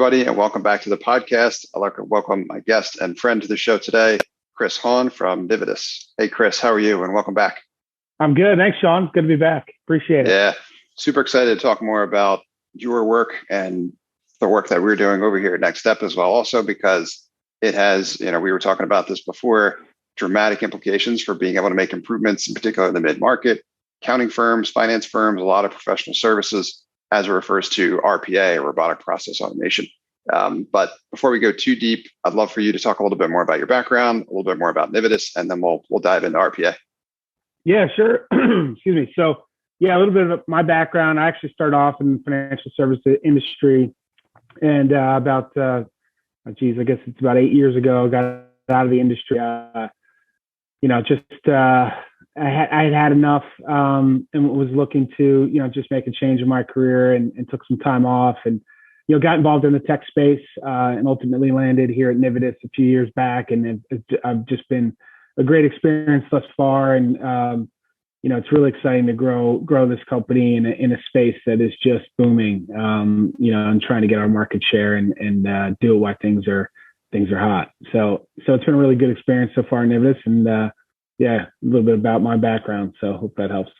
everybody, and welcome back to the podcast. I'd like to welcome my guest and friend to the show today, Chris Hawn from Nividous. Hey, Chris, how are you? And welcome back. I'm good. Thanks, Sean. Good to be back. Appreciate it. Yeah, super excited to talk more about your work and the work that we're doing over here at Next Step as well. Also, because it has, we were talking about this before, dramatic implications for being able to make improvements, in particular in the mid-market, accounting firms, finance firms, a lot of professional services, as it refers to RPA, robotic process automation. But before we go too deep, I'd love for you to talk a little bit more about your background, a little bit more about Nividous, and then we'll dive into RPA. Yeah, sure. Excuse me. So, a little bit of my background. I actually started off in the financial services industry, and I guess it's about 8 years ago, got out of the industry. I had enough and was looking to, just make a change in my career and took some time off and, got involved in the tech space and ultimately landed here at Nividous a few years back. And I've just been a great experience thus far. And, it's really exciting to grow this company in a space that is just booming, and trying to get our market share and do it while things are hot. So it's been a really good experience so far in Nividous, and a little bit about my background. So hope that helps.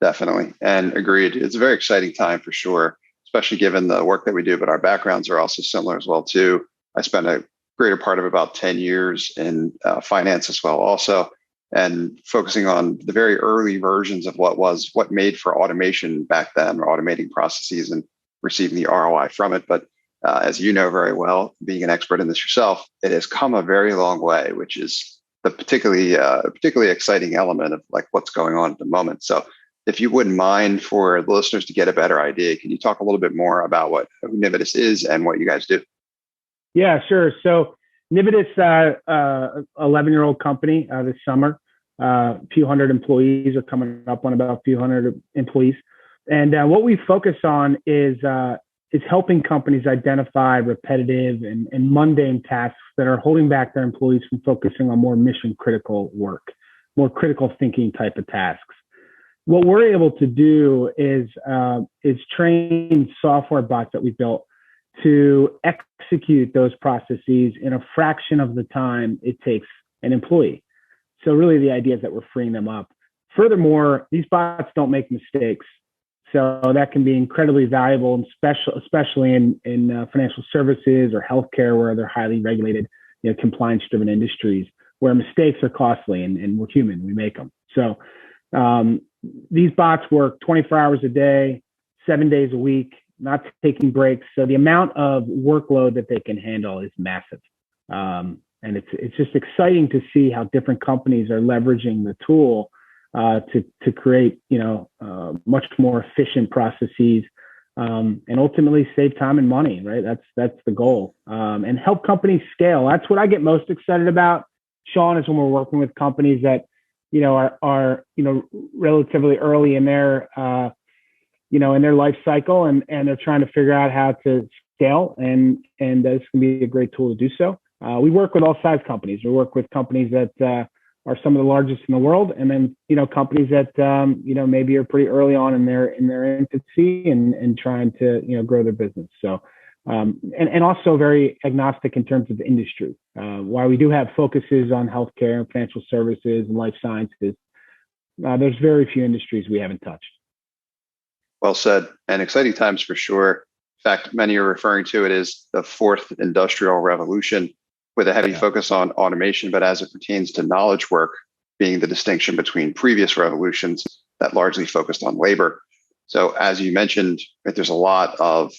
Definitely. And agreed. It's a very exciting time for sure, especially given the work that we do, but our backgrounds are also similar as well too. I spent a greater part of about 10 years in finance as well also, and focusing on the very early versions of what made for automation back then, or automating processes and receiving the ROI from it. But as you know very well, being an expert in this yourself, it has come a very long way, which is the particularly exciting element of like what's going on at the moment. So if you wouldn't mind, for the listeners to get a better idea, can you talk a little bit more about who Nividous is and what you guys do? Yeah, sure. So Nividous, 11-year-old company this summer, a few hundred employees, are coming up on about a few hundred employees. And what we focus on is helping companies identify repetitive and mundane tasks that are holding back their employees from focusing on more mission critical work, more critical thinking type of tasks. What we're able to do is train software bots that we built to execute those processes in a fraction of the time it takes an employee. So really the idea is that we're freeing them up. Furthermore, these bots don't make mistakes. So that can be incredibly valuable, and especially in financial services or healthcare, where they're highly regulated, compliance-driven industries, where mistakes are costly and we're human, we make them. So these bots work 24 hours a day, 7 days a week, not taking breaks. So the amount of workload that they can handle is massive. And it's just exciting to see how different companies are leveraging the tool to create, much more efficient processes, and ultimately save time and money, right? That's the goal, and help companies scale. That's what I get most excited about, Sean, is when we're working with companies that, are relatively early in their, in their life cycle, and they're trying to figure out how to scale, and this can be a great tool to do so. We work with all size companies. We work with companies that are some of the largest in the world, and then companies that maybe are pretty early on in their infancy and trying to grow their business. So and also very agnostic in terms of industry. While we do have focuses on healthcare and financial services and life sciences, there's very few industries we haven't touched. Well said, and exciting times for sure. In fact, many are referring to it as the fourth industrial revolution, with a heavy focus on automation, but as it pertains to knowledge work, being the distinction between previous revolutions that largely focused on labor. So as you mentioned, there's a lot of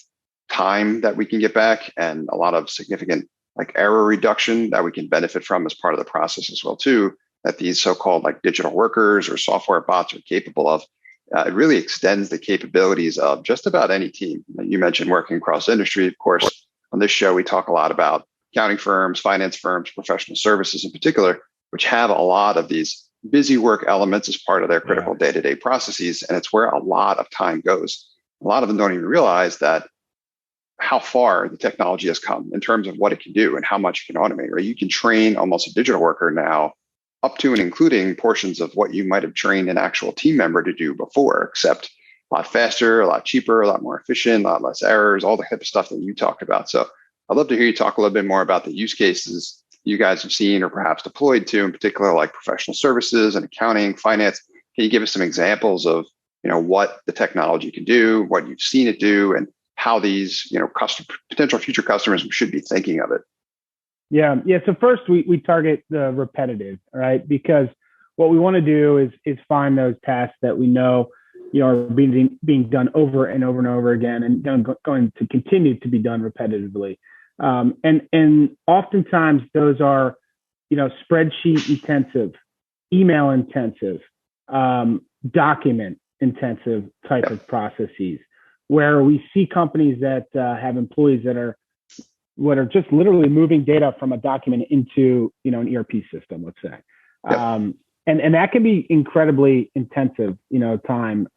time that we can get back, and a lot of significant error reduction that we can benefit from as part of the process as well too, that these so-called digital workers or software bots are capable of. It really extends the capabilities of just about any team. You mentioned working across industry. Of course, on this show, we talk a lot about accounting firms, finance firms, professional services in particular, which have a lot of these busy work elements as part of their critical day-to-day processes. And it's where a lot of time goes. A lot of them don't even realize that how far the technology has come in terms of what it can do and how much it can automate, right? You can train almost a digital worker now up to and including portions of what you might have trained an actual team member to do before, except a lot faster, a lot cheaper, a lot more efficient, a lot less errors, all the type of stuff that you talked about. So I'd love to hear you talk a little bit more about the use cases you guys have seen or perhaps deployed to, in particular, like professional services and accounting, finance. Can you give us some examples of, what the technology can do, what you've seen it do, and how these, potential future customers should be thinking of it? Yeah. So first, we target the repetitive, right? Because what we want to do is find those tasks that we know, are being done over and over and over again, and going to continue to be done repetitively. And oftentimes those are, spreadsheet intensive, email intensive, document intensive type of processes, where we see companies that have employees that are just literally moving data from a document into, an ERP system, let's say. Yep. And that can be incredibly intensive, time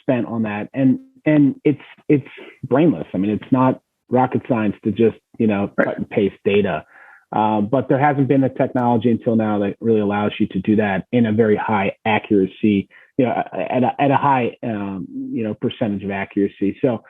spent on that. And it's brainless. I mean, it's not rocket science to just, cut and paste data. But there hasn't been a technology until now that really allows you to do that in a very high accuracy, at a high, percentage of accuracy. So,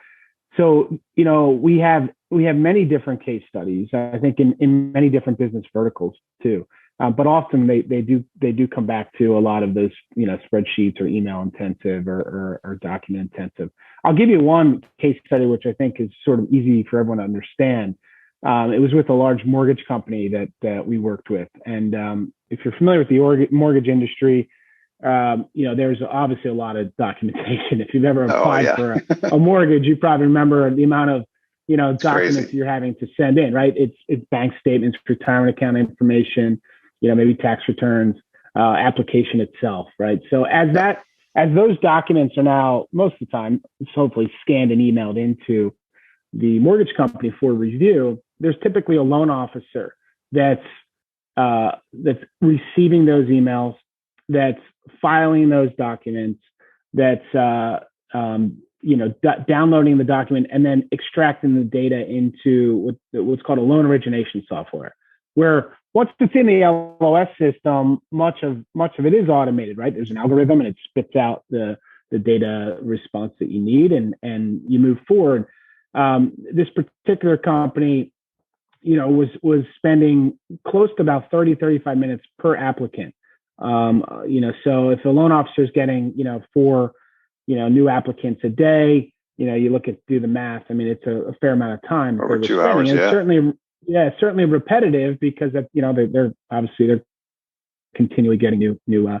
we have many different case studies, I think in many different business verticals too. But often they do come back to a lot of those, spreadsheets or email intensive or document intensive. I'll give you one case study, which I think is sort of easy for everyone to understand. It was with a large mortgage company that we worked with. And if you're familiar with the mortgage industry, there's obviously a lot of documentation. If you've ever applied for a mortgage, you probably remember the amount of, documents crazy. You're having to send in, right? It's bank statements, retirement account information, maybe tax returns, application itself, right? So as those documents are now, most of the time, hopefully scanned and emailed into the mortgage company for review, there's typically a loan officer that's receiving those emails, that's filing those documents, that's downloading the document and then extracting the data into what's called a loan origination software, where once it's in the LOS system, much of it is automated, right? There's an algorithm and it spits out the data response that you need, and you move forward. This particular company, was spending close to about 35 minutes per applicant. So if a loan officer is getting, 4, new applicants a day, you do the math. I mean, it's a fair amount of time. Over 2 hours, yeah. Certainly repetitive because they're continually getting new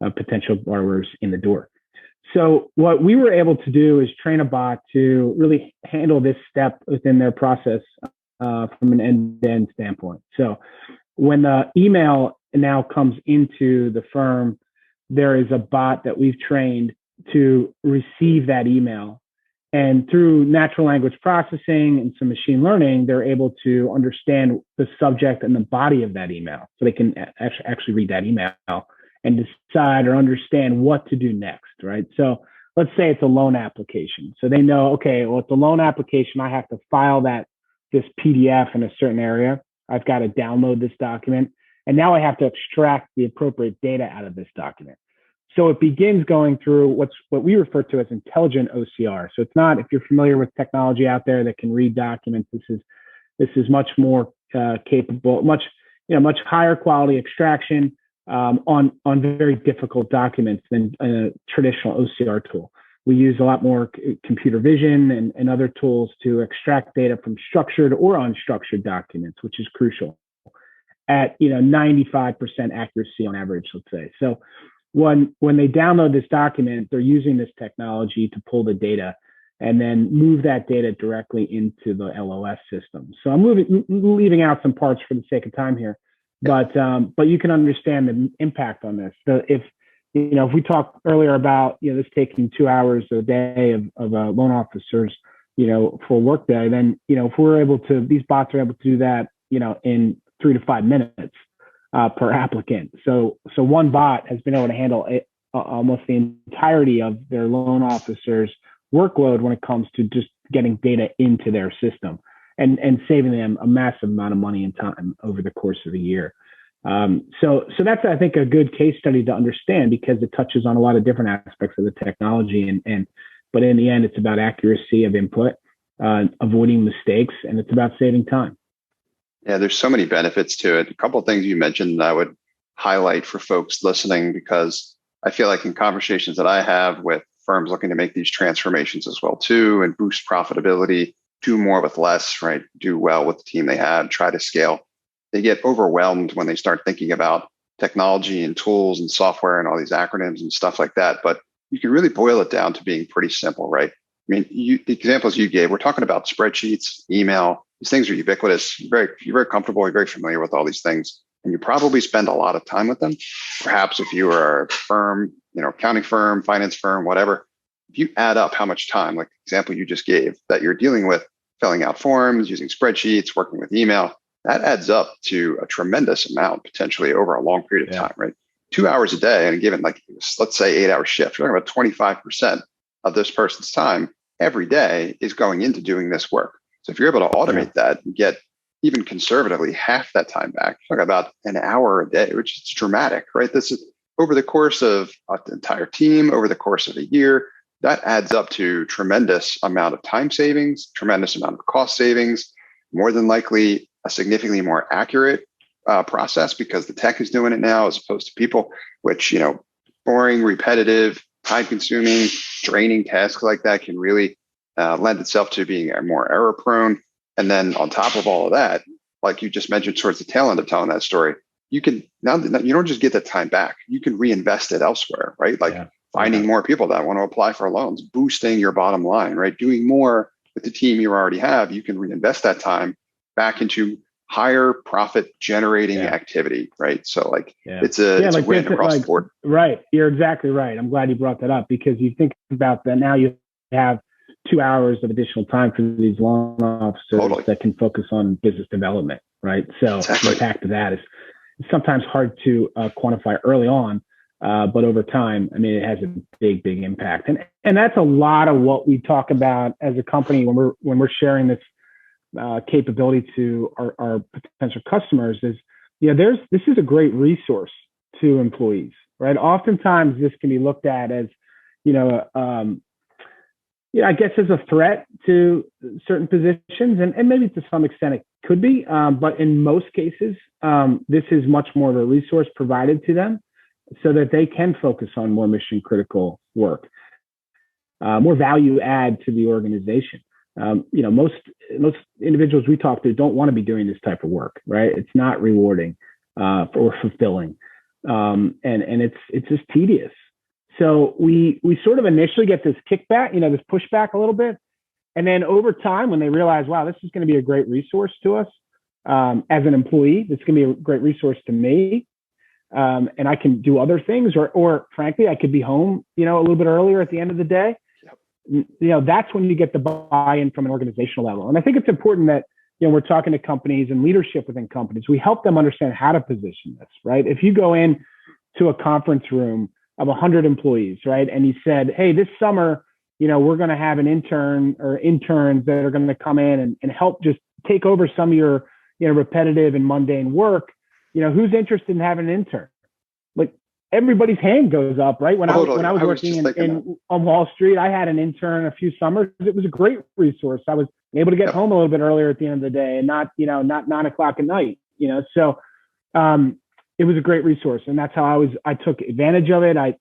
potential borrowers in the door. So what we were able to do is train a bot to really handle this step within their process from an end-to-end standpoint. So when the email now comes into the firm, there is a bot that we've trained to receive that email. And through natural language processing and some machine learning, they're able to understand the subject and the body of that email. So they can actually read that email and decide or understand what to do next, right? So let's say it's a loan application. So they know, okay, well, it's a loan application. I have to file this PDF in a certain area. I've got to download this document. And now I have to extract the appropriate data out of this document. So it begins going through what we refer to as intelligent OCR. So it's not, if you're familiar with technology out there that can read documents, this is much more capable, much higher quality extraction on very difficult documents than a traditional OCR tool. We use a lot more computer vision and other tools to extract data from structured or unstructured documents, which is crucial at 95% accuracy on average, let's say. So when they download this document, they're using this technology to pull the data and then move that data directly into the LOS system. So I'm leaving out some parts for the sake of time here, but you can understand the impact on this. So if we talked earlier about this taking 2 hours a day of a loan officer's full workday, then if we're able to, these bots are able to do that in 3 to 5 minutes per applicant. So one bot has been able to handle almost the entirety of their loan officer's workload when it comes to just getting data into their system and saving them a massive amount of money and time over the course of a year. So that's, I think, a good case study to understand because it touches on a lot of different aspects of the technology and But in the end, it's about accuracy of input, avoiding mistakes, and it's about saving time. Yeah, there's so many benefits to it. A couple of things you mentioned that I would highlight for folks listening, because I feel like in conversations that I have with firms looking to make these transformations as well too, and boost profitability, do more with less, right? Do well with the team they have, try to scale. They get overwhelmed when they start thinking about technology and tools and software and all these acronyms and stuff like that. But you can really boil it down to being pretty simple, right? I mean, the examples you gave, we're talking about spreadsheets, email. These things are ubiquitous. You're very comfortable. You're very familiar with all these things, and you probably spend a lot of time with them. Perhaps if you are a firm, accounting firm, finance firm, whatever, if you add up how much time, like the example you just gave, that you're dealing with, filling out forms, using spreadsheets, working with email, that adds up to a tremendous amount potentially over a long period of time, right? 2 hours a day, and a given, like, let's say 8-hour shift, you're talking about 25% of this person's time every day is going into doing this work. So if you're able to automate that and get even conservatively half that time back, you're talking about an hour a day, which is dramatic, right? This is over the course of an entire team, over the course of a year. That adds up to tremendous amount of time savings, tremendous amount of cost savings, more than likely a significantly more accurate process, because the tech is doing it now as opposed to people, which, boring, repetitive, time consuming, draining tasks like that can really lend itself to being more error prone. And then on top of all of that, like you just mentioned towards the tail end of telling that story, you can now, you don't just get that time back, you can reinvest it elsewhere, right? Like finding more people that want to apply for loans, boosting your bottom line, right? Doing more with the team you already have, you can reinvest that time back into higher profit generating activity, right? So it's a win across the board. Right. You're exactly right. I'm glad you brought that up, because you think about that now, you have 2 hours of additional time for these loan officers that can focus on business development, right? So the impact of that is sometimes hard to quantify early on, but over time, I mean, it has a big, big impact. And that's a lot of what we talk about as a company when we're sharing this capability to our potential customers. Is this is a great resource to employees, right? Oftentimes, this can be looked at as I guess as a threat to certain positions, and maybe to some extent it could be, but in most cases, this is much more of a resource provided to them so that they can focus on more mission critical work, more value add to the organization. Most individuals we talk to don't want to be doing this type of work, right? It's not rewarding or fulfilling, and it's just tedious. So we sort of initially get this kickback, this pushback a little bit. And then over time, when they realize, wow, this is going to be a great resource to us as an employee, this is going to be a great resource to me. And I can do other things, or frankly, I could be home, a little bit earlier at the end of the day. That's when you get the buy-in from an organizational level. And I think it's important that, we're talking to companies and leadership within companies. We help them understand how to position this, right? If you go in to a conference room of 100 employees, right? And you said, hey, this summer, we're going to have an intern or interns that are going to come in and help just take over some of your, repetitive and mundane work. Who's interested in having an intern? Like, everybody's hand goes up, right? When I was working on Wall Street, I had an intern a few summers. It was a great resource. I was able to get home a little bit earlier at the end of the day and not 9 o'clock at night, So, it was a great resource, and that's how I took advantage of it. I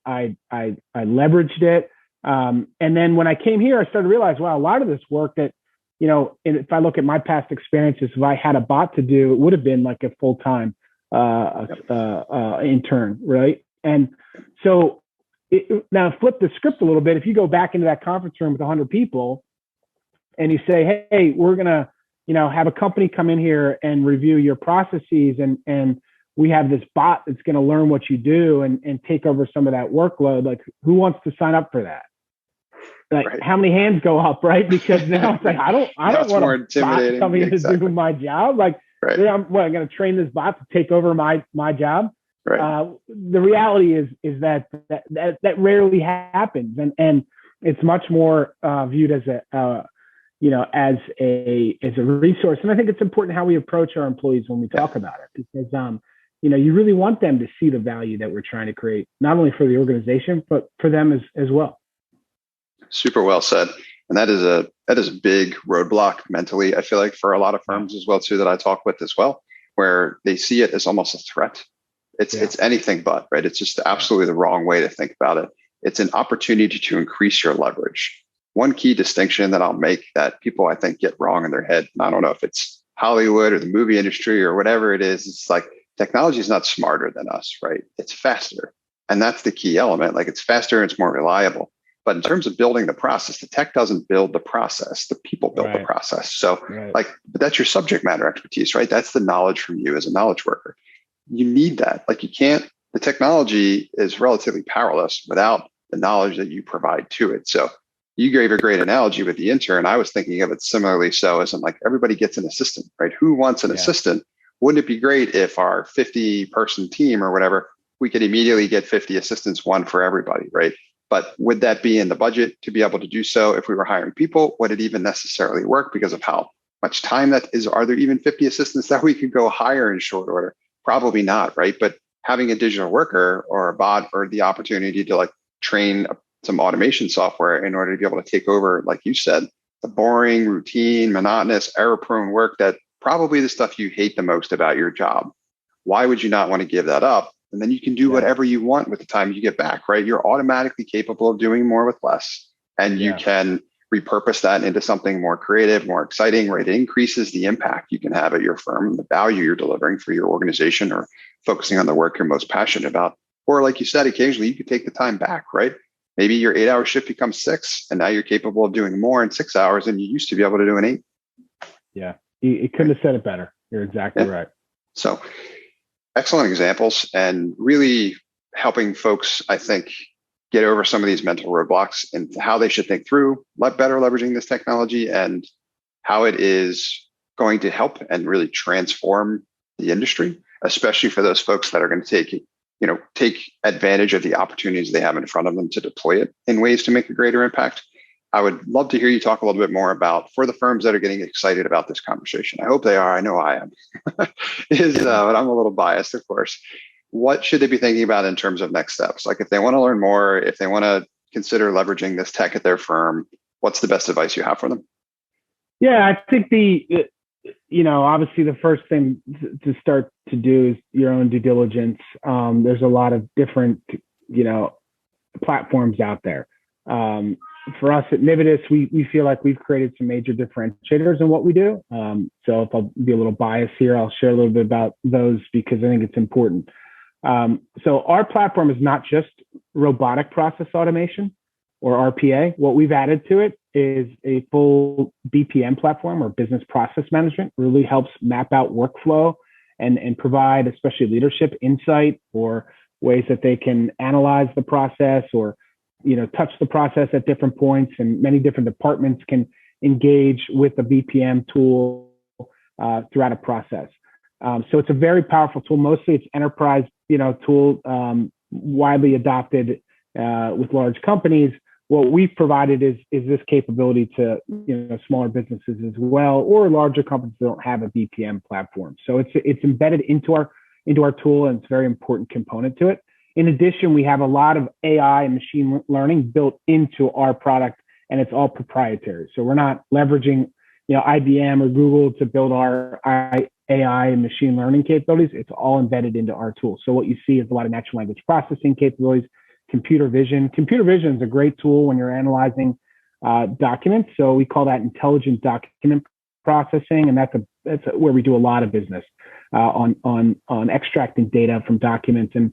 leveraged it. And then when I came here, I started to realize, wow, a lot of this work that, if I look at my past experiences, if I had a bot to do, it would have been like a full-time intern, right? And so now flip the script a little bit. If you go back into that conference room with 100 people and you say, hey, we're going to, have a company come in here and review your processes, and we have this bot that's going to learn what you do and take over some of that workload. Like, who wants to sign up for that? Like, how many hands go up, right? Because now it's like, I don't want a bot coming in to do my job. Like, I'm going to train this bot to take over my job. Right. The reality is that rarely happens, and it's much more viewed as a resource. And I think it's important how we approach our employees when we talk about it, because you really want them to see the value that we're trying to create, not only for the organization, but for them as well. Super well said. And that is a big roadblock mentally, I feel like, for a lot of firms as well too, that I talk with as well, where they see it as almost a threat. It's anything but, right? It's just absolutely the wrong way to think about it. It's an opportunity to increase your leverage. One key distinction that I'll make that people, I think, get wrong in their head, and I don't know if it's Hollywood or the movie industry or whatever it is, it's like technology is not smarter than us, right? It's faster. And that's the key element. Like, it's faster and it's more reliable. But in terms of building the process, the tech doesn't build the process. The people build the process. So but that's your subject matter expertise, right? That's the knowledge from you as a knowledge worker. You need that. Like, you can't, the technology is relatively powerless without the knowledge that you provide to it. So you gave a great analogy with the intern. I was thinking of it similarly. So as I'm like, everybody gets an assistant, right? Who wants an assistant? Wouldn't it be great if our 50-person team or whatever, we could immediately get 50 assistants, one for everybody, right? But would that be in the budget to be able to do so if we were hiring people? Would it even necessarily work because of how much time that is? Are there even 50 assistants that we could go hire in short order? Probably not, right? But having a digital worker or a bot or the opportunity to like train some automation software in order to be able to take over, like you said, the boring, routine, monotonous, error-prone work, that probably the stuff you hate the most about your job. Why would you not want to give that up? And then you can do whatever you want with the time you get back, right? You're automatically capable of doing more with less. And you can repurpose that into something more creative, more exciting, right? It increases the impact you can have at your firm, the value you're delivering for your organization, or focusing on the work you're most passionate about. Or like you said, occasionally you could take the time back, right? Maybe your 8-hour shift becomes 6, and now you're capable of doing more in 6 hours than you used to be able to do in 8. Yeah, you couldn't have said it better. You're exactly right. So excellent examples, and really helping folks, I think, get over some of these mental roadblocks and how they should think through better leveraging this technology and how it is going to help and really transform the industry, especially for those folks that are going to take advantage of the opportunities they have in front of them to deploy it in ways to make a greater impact. I would love to hear you talk a little bit more about, for the firms that are getting excited about this conversation. I hope they are. I know I am. But I'm a little biased, of course. What should they be thinking about in terms of next steps? Like, if they want to learn more, if they want to consider leveraging this tech at their firm, what's the best advice you have for them? Yeah, I think obviously the first thing to start to do is your own due diligence. There's a lot of different, platforms out there. For us at Nividous, we feel like we've created some major differentiators in what we do. So if I'll be a little biased here, I'll share a little bit about those because I think it's important. So our platform is not just robotic process automation or RPA. What we've added to it is a full BPM platform, or business process management. Really helps map out workflow and provide especially leadership insight, or ways that they can analyze the process or touch the process at different points, and many different departments can engage with the BPM tool throughout a process. So it's a very powerful tool. Mostly it's enterprise, tool, widely adopted with large companies. What we've provided is this capability to smaller businesses as well, or larger companies that don't have a BPM platform. So it's embedded into our tool, and it's a very important component to it. In addition, we have a lot of AI and machine learning built into our product, and it's all proprietary. So we're not leveraging, IBM or Google to build our AI and machine learning capabilities. It's all embedded into our tool. So what you see is a lot of natural language processing capabilities, computer vision. Computer vision is a great tool when you're analyzing documents. So we call that intelligent document processing, and that's where we do a lot of business on extracting data from documents. And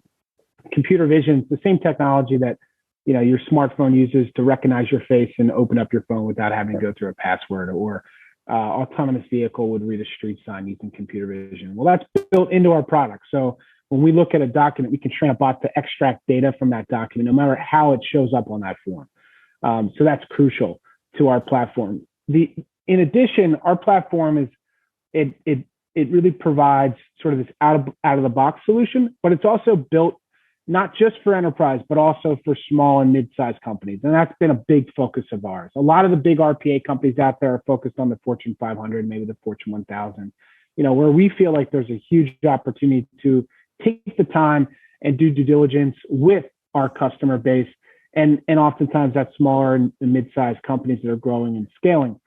computer vision is the same technology that your smartphone uses to recognize your face and open up your phone without having to go through a password, or autonomous vehicle would read a street sign using computer vision. Well, that's built into our product. So when we look at a document, we can train a bot to extract data from that document, no matter how it shows up on that form. So that's crucial to our platform. In addition, our platform it really provides sort of this out of the box solution, but it's also built not just for enterprise, but also for small and mid-sized companies. And that's been a big focus of ours. A lot of the big RPA companies out there are focused on the Fortune 500, maybe the Fortune 1000, where we feel like there's a huge opportunity to take the time and do due diligence with our customer base And oftentimes that's smaller and mid-sized companies that are growing and scaling.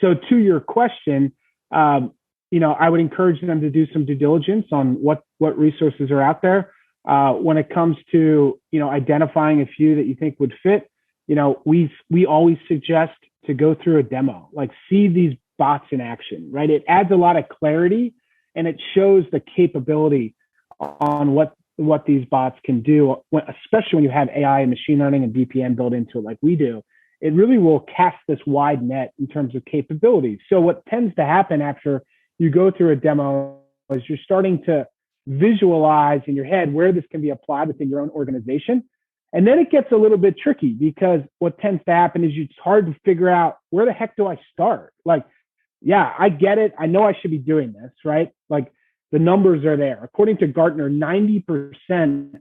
So to your question, I would encourage them to do some due diligence on what resources are out there. When it comes to, identifying a few that you think would fit, we always suggest to go through a demo, like see these bots in action, right? It adds a lot of clarity and it shows the capability on what these bots can do, especially when you have AI and machine learning and VPN built into it like we do. It really will cast this wide net in terms of capabilities. So what tends to happen after you go through a demo is you're starting to visualize in your head where this can be applied within your own organization. And then it gets a little bit tricky because what tends to happen is it's hard to figure out where the heck do I start? Like, yeah, I get it. I know I should be doing this, right? Like the numbers are there. According to Gartner, 90%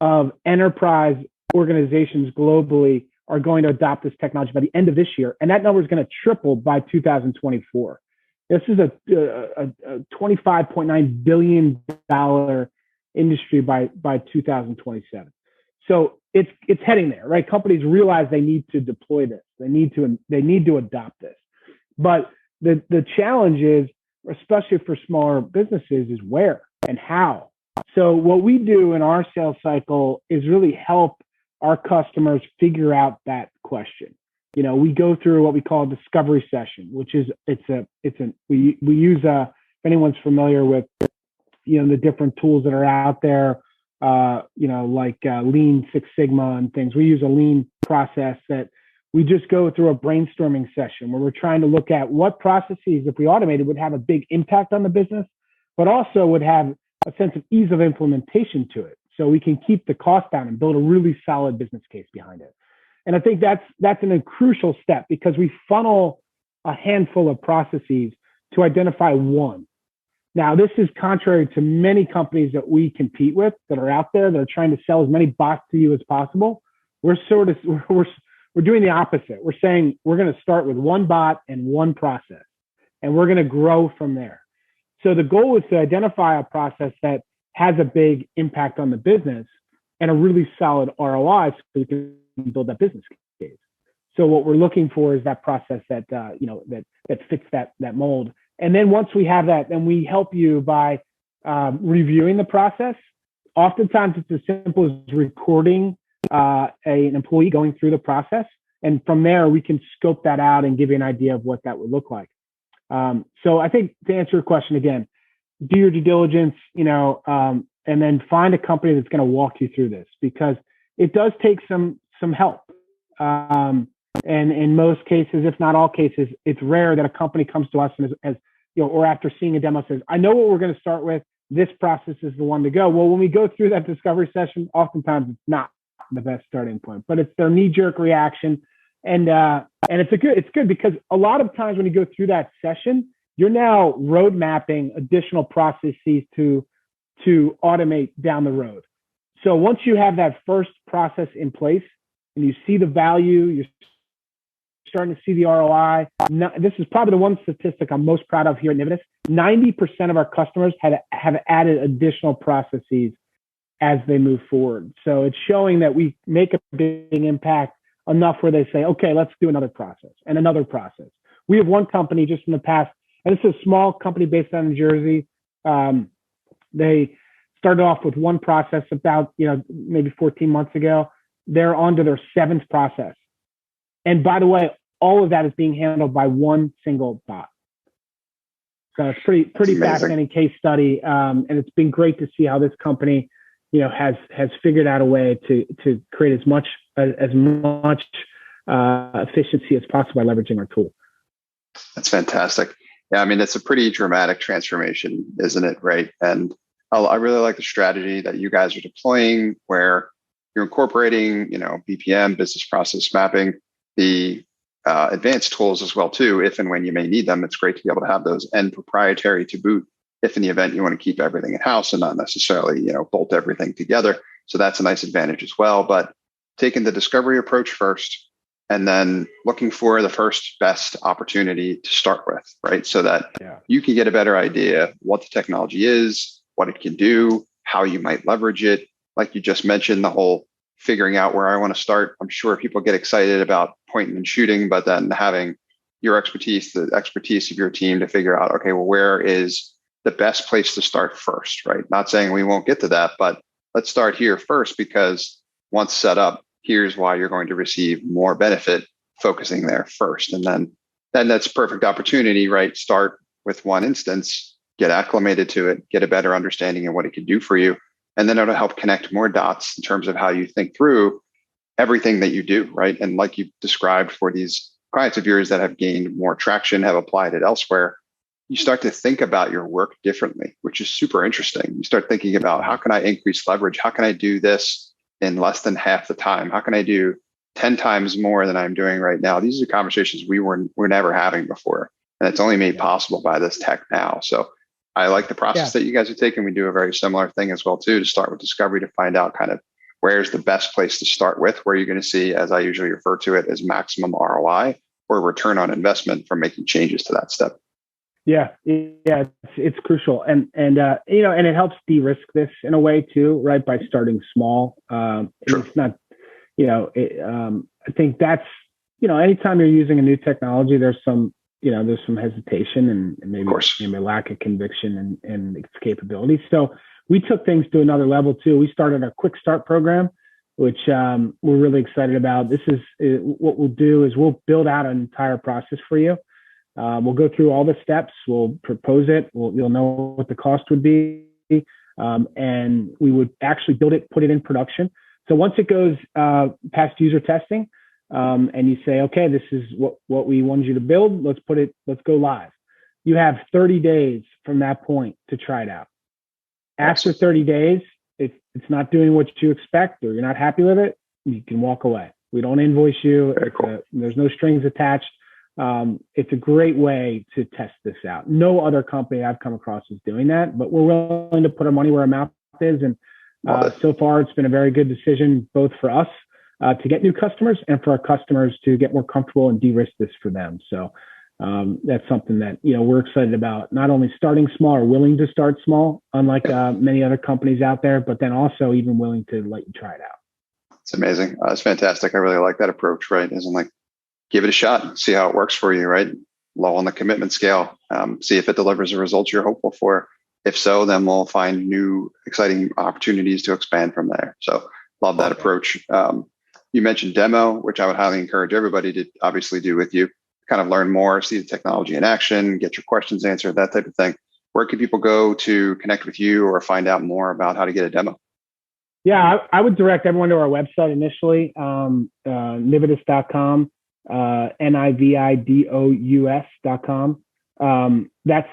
of enterprise organizations globally are going to adopt this technology by the end of this year. And that number is going to triple by 2024. This is a $25.9 billion industry by 2027. So it's heading there, right? Companies realize they need to deploy this. They need to adopt this. But the challenge is, especially for smaller businesses, is where and how. So what we do in our sales cycle is really help our customers figure out that question. We go through what we call a discovery session, which is we use if anyone's familiar with the different tools that are out there, like Lean Six Sigma and things. We use a lean process that we just go through a brainstorming session where we're trying to look at what processes, if we automated, would have a big impact on the business, but also would have a sense of ease of implementation to it. So we can keep the cost down and build a really solid business case behind it. And I think that's a crucial step because we funnel a handful of processes to identify one. Now, this is contrary to many companies that we compete with that are out there that are trying to sell as many bots to you as possible. We're doing the opposite. We're saying we're going to start with one bot and one process, and we're going to grow from there. So the goal is to identify a process that has a big impact on the business and a really solid ROI so we can build that business case. So what we're looking for is that process that fits that mold. And then once we have that, then we help you by reviewing the process. Oftentimes it's as simple as recording an employee going through the process. And from there, we can scope that out and give you an idea of what that would look like. So I think to answer your question again, do your due diligence, and then find a company that's going to walk you through this because it does take some help. And in most cases, if not all cases, it's rare that a company comes to us and or after seeing a demo says, I know what we're going to start with. This process is the one to go. Well, when we go through that discovery session, oftentimes it's not the best starting point, but it's their knee-jerk reaction. And it's good because a lot of times when you go through that session, you're now road mapping additional processes to automate down the road. So once you have that first process in place and you see the value, you're starting to see the ROI. This is probably the one statistic I'm most proud of here at Nividous. 90% of our customers have added additional processes as they move forward. So it's showing that we make a big impact enough where they say, okay, let's do another process and another process. We have one company just in the past, and this is a small company based out of New Jersey. They started off with one process about, maybe 14 months ago. They're on to their 7th process. And by the way, all of that is being handled by one single bot. So it's pretty fascinating case study. And it's been great to see how this company, has figured out a way to create as much efficiency as possible by leveraging our tool. That's fantastic. Yeah, I mean, it's a pretty dramatic transformation, isn't it? Right. And I really like the strategy that you guys are deploying where you're incorporating, BPM, business process mapping, the advanced tools as well, too, if and when you may need them. It's great to be able to have those and proprietary to boot if in the event you want to keep everything in-house and not necessarily, bolt everything together. So that's a nice advantage as well. But taking the discovery approach first and then looking for the first best opportunity to start with, right? So that you can get a better idea what the technology is, what it can do, how you might leverage it. Like you just mentioned, the whole figuring out where I want to start. I'm sure people get excited about pointing and shooting, but then having your expertise, the expertise of your team to figure out, okay, well, where is the best place to start first, right? Not saying we won't get to that, but let's start here first, because once set up, here's why you're going to receive more benefit focusing there first. And then that's perfect opportunity, right? Start with one instance, get acclimated to it, get a better understanding of what it can do for you. And then it'll help connect more dots in terms of how you think through everything that you do, right? And like you described for these clients of yours that have gained more traction, have applied it elsewhere, you start to think about your work differently, which is super interesting. You start thinking about, how can I increase leverage? How can I do this in less than half the time? How can I do 10 times more than I'm doing right now? These are conversations we were never having before. And it's only made possible by this tech now. So I like the process that you guys are taking. We do a very similar thing as well, too, to start with discovery, to find out kind of where's the best place to start with, where you're going to see, as I usually refer to it, as maximum ROI or return on investment from making changes to that step. Yeah, it's crucial, and it helps de-risk this in a way too, right? By starting small. Sure. It's not, I think that's, anytime you're using a new technology, there's some hesitation and maybe a lack of conviction in its capabilities. So we took things to another level too. We started a quick start program, which we're really excited about. This is what we'll do is we'll build out an entire process for you. We'll go through all the steps. We'll propose it. You'll know what the cost would be, and we would actually build it, put it in production. So once it goes past user testing, and you say, okay, this is what we wanted you to build. Let's go live. You have 30 days from that point to try it out. After 30 days, if it's not doing what you expect or you're not happy with it, you can walk away. We don't invoice you. There's no strings attached. It's a great way to test this out. No other company I've come across is doing that, but we're willing to put our money where our mouth is. And so far, it's been a very good decision, both for us to get new customers and for our customers to get more comfortable and de-risk this for them. So that's something that we're excited about. Not only starting small or willing to start small, unlike many other companies out there, but then also even willing to let you try it out. It's amazing. It's fantastic. I really like that approach, right? Isn't like, give it a shot, see how it works for you, right? Low on the commitment scale, see if it delivers the results you're hopeful for. If so, then we'll find new exciting opportunities to expand from there. So love that approach. You mentioned demo, which I would highly encourage everybody to obviously do with you, kind of learn more, see the technology in action, get your questions answered, that type of thing. Where can people go to connect with you or find out more about how to get a demo? Yeah, I would direct everyone to our website initially, nividous.com. Nividous.com. That's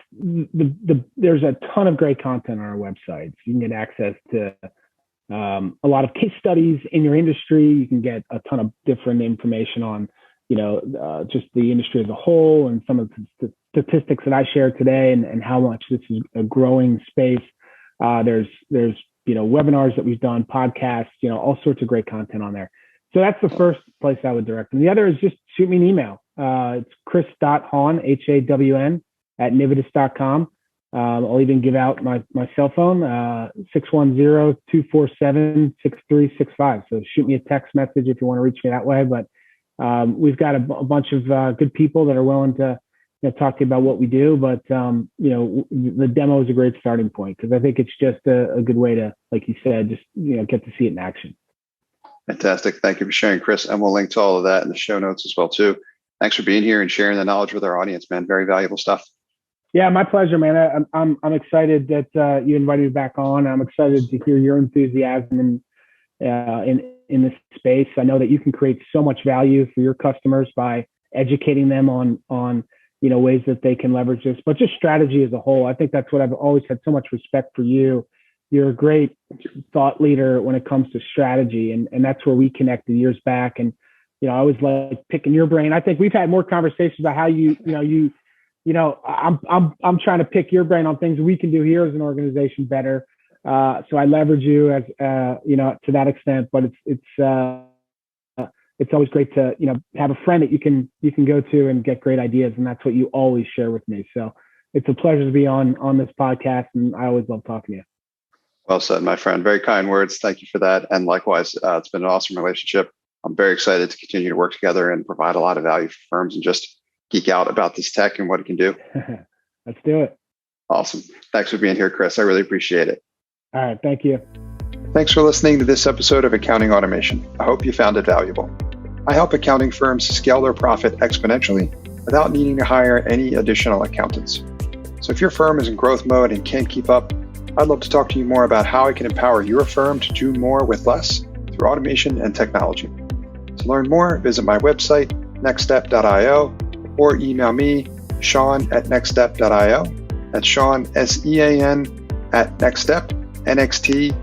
there's a ton of great content on our website. You can get access to a lot of case studies in your industry. You can get a ton of different information on, just the industry as a whole and some of the statistics that I shared today and how much this is a growing space. There's webinars that we've done, podcasts, all sorts of great content on there. So that's the first place I would direct them. The other is just shoot me an email. It's chris.hawn, Hawn, at nividous.com. I'll even give out my cell phone, 610-247-6365. So shoot me a text message if you want to reach me that way. But we've got a bunch of good people that are willing to talk to you about what we do. But, the demo is a great starting point because I think it's just a good way to, like you said, just, get to see it in action. Fantastic. Thank you for sharing, Chris. And we'll link to all of that in the show notes as well, too. Thanks for being here and sharing the knowledge with our audience, man. Very valuable stuff. Yeah, my pleasure, man. I'm excited that you invited me back on. I'm excited to hear your enthusiasm in this space. I know that you can create so much value for your customers by educating them on ways that they can leverage this, but just strategy as a whole. I think that's what I've always had so much respect for you. You're a great thought leader when it comes to strategy, and that's where we connected years back. And I always like picking your brain. I think we've had more conversations about how I'm trying to pick your brain on things we can do here as an organization better. So I leverage you as to that extent. But it's always great to have a friend that you can go to and get great ideas, and that's what you always share with me. So it's a pleasure to be on this podcast, and I always love talking to you. Well said, my friend. Very kind words. Thank you for that. And likewise, it's been an awesome relationship. I'm very excited to continue to work together and provide a lot of value for firms and just geek out about this tech and what it can do. Let's do it. Awesome. Thanks for being here, Chris. I really appreciate it. All right. Thank you. Thanks for listening to this episode of Accounting Automation. I hope you found it valuable. I help accounting firms scale their profit exponentially without needing to hire any additional accountants. So if your firm is in growth mode and can't keep up, I'd love to talk to you more about how I can empower your firm to do more with less through automation and technology. To learn more, visit my website, nextstep.io, or email me, Sean@nextstep.io. That's Sean, SEAN, at nextstep, NXTSTEP.io.